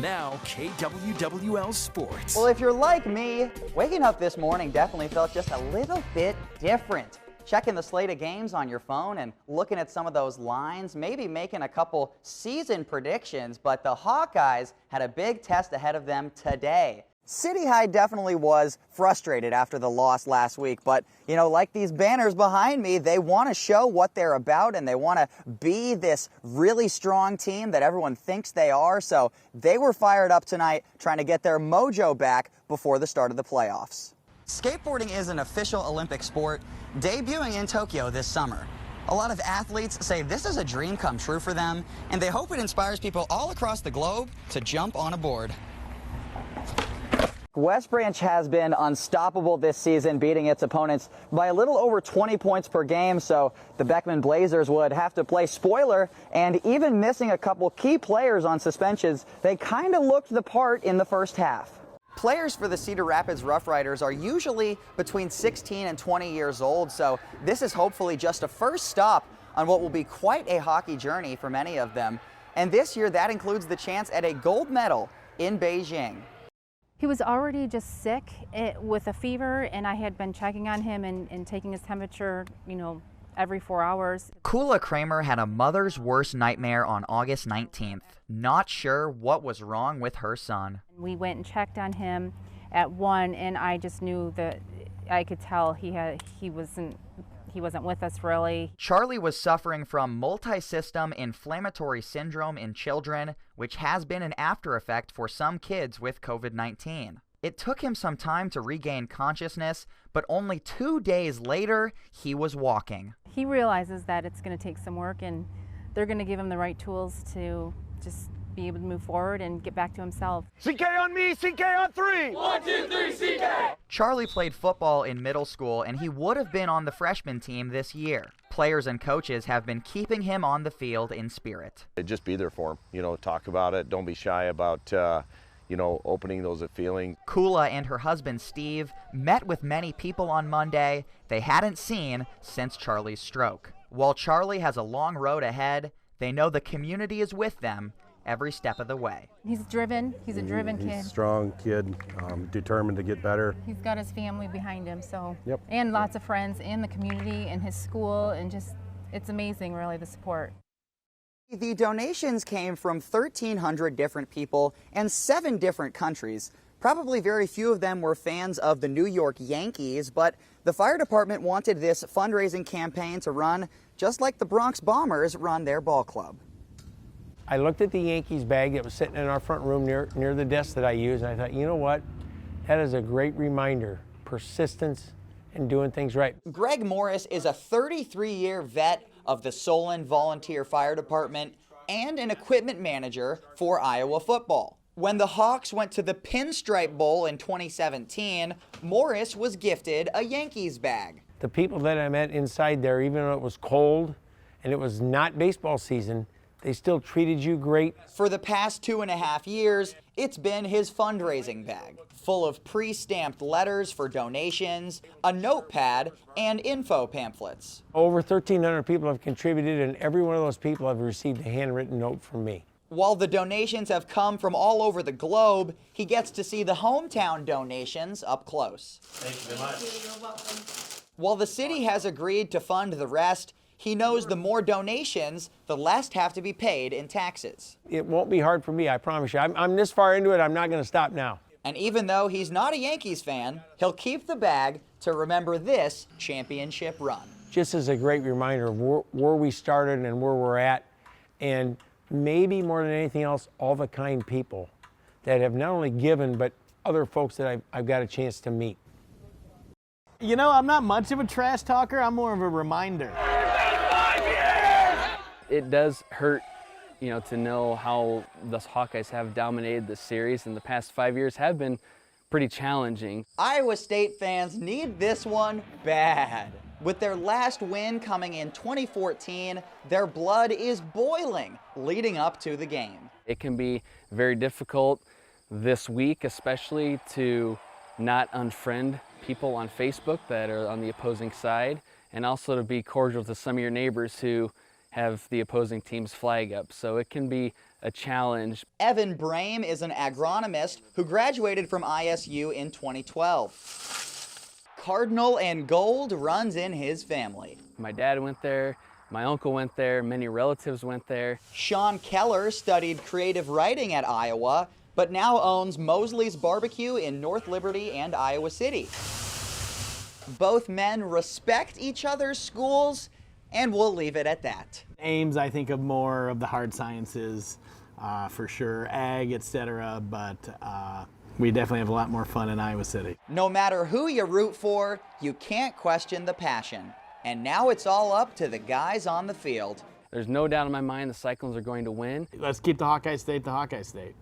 now, KWWL Sports. Well, if you're like me, waking up this morning definitely felt just a little bit different. Checking the slate of games on your phone and looking at some of those lines, maybe making a couple season predictions, but the Hawkeyes had a big test ahead of them today. City High definitely was frustrated after the loss last week, but, you know, like these banners behind me, they want to show what they're about and they want to be this really strong team that everyone thinks they are, so they were fired up tonight trying to get their mojo back before the start of the playoffs. Skateboarding is an official Olympic sport, debuting in Tokyo this summer. A lot of athletes say this is a dream come true for them, and they hope it inspires people all across the globe to jump on a board. West Branch has been unstoppable this season, beating its opponents by a little over 20 points per game, so the Beckman Blazers would have to play spoiler, and even missing a couple key players on suspensions, they kind of looked the part in the first half. Players for the Cedar Rapids Rough Riders are usually between 16 and 20 years old, so this is hopefully just a first stop on what will be quite a hockey journey for many of them. And this year, that includes the chance at a gold medal in Beijing. He was already just sick with a fever, and I had been checking on him and taking his temperature, you know, every 4 hours. Kula Kramer had a mother's worst nightmare on August 19th, not sure what was wrong with her son. We went and checked on him at 1, and I just knew that I could tell he wasn't with us really. Charlie was suffering from multi-system inflammatory syndrome in children, which has been an after effect for some kids with COVID-19. It took him some time to regain consciousness, but only 2 days later, he was walking. He realizes that it's going to take some work, and they're going to give him the right tools to just be able to move forward and get back to himself. CK on me, CK on 3! 1, 2, 3, CK! Charlie played football in middle school, and he would have been on the freshman team this year. Players and coaches have been keeping him on the field in spirit. Just be there for him, you know, talk about it, don't be shy about opening those feelings. Kula and her husband Steve met with many people on Monday they hadn't seen since Charlie's stroke. While Charlie has a long road ahead, they know the community is with them every step of the way. He's driven. He's a driven kid. He's a strong kid, determined to get better. He's got his family behind him, so yep. And lots of friends in the community and his school, and just it's amazing, really, the support. The donations came from 1,300 different people and 7 different countries. Probably very few of them were fans of the New York Yankees, but the fire department wanted this fundraising campaign to run just like the Bronx Bombers run their ball club. I looked at the Yankees bag that was sitting in our front room near the desk that I use, and I thought, you know what? That is a great reminder. Persistence and doing things right. Greg Morris is a 33-year vet of the Solon Volunteer Fire Department and an equipment manager for Iowa football. When the Hawks went to the Pinstripe Bowl in 2017, Morris was gifted a Yankees bag. The people that I met inside there, even though it was cold and it was not baseball season, they still treated you great. For the past 2.5 years, it's been his fundraising bag, full of pre-stamped letters for donations, a notepad, and info pamphlets. Over 1,300 people have contributed, and every one of those people have received a handwritten note from me. While the donations have come from all over the globe, he gets to see the hometown donations up close. Thank you very much. You're welcome. While the city has agreed to fund the rest, he knows the more donations, the less have to be paid in taxes. It won't be hard for me, I promise you. I'm this far into it, I'm not going to stop now. And even though he's not a Yankees fan, he'll keep the bag to remember this championship run. Just as a great reminder of where we started and where we're at, and maybe more than anything else, all the kind people that have not only given, but other folks that I've got a chance to meet. You know, I'm not much of a trash talker, I'm more of a reminder. It does hurt, you know, to know how the Hawkeyes have dominated the series, and the past 5 years have been pretty challenging. Iowa State fans need this one bad. With their last win coming in 2014, their blood is boiling leading up to the game. It can be very difficult this week, especially to not unfriend people on Facebook that are on the opposing side, and also to be cordial to some of your neighbors who have the opposing team's flag up, so it can be a challenge. Evan Brame is an agronomist who graduated from ISU in 2012. Cardinal and gold runs in his family. My dad went there, my uncle went there, many relatives went there. Sean Keller studied creative writing at Iowa, but now owns Mosley's Barbecue in North Liberty and Iowa City. Both men respect each other's schools, and we'll leave it at that. Ames, I think of more of the hard sciences, for sure, ag, etc. But we definitely have a lot more fun in Iowa City. No matter who you root for, you can't question the passion. And now it's all up to the guys on the field. There's no doubt in my mind the Cyclones are going to win. Let's keep the Hawkeye State the Hawkeye State.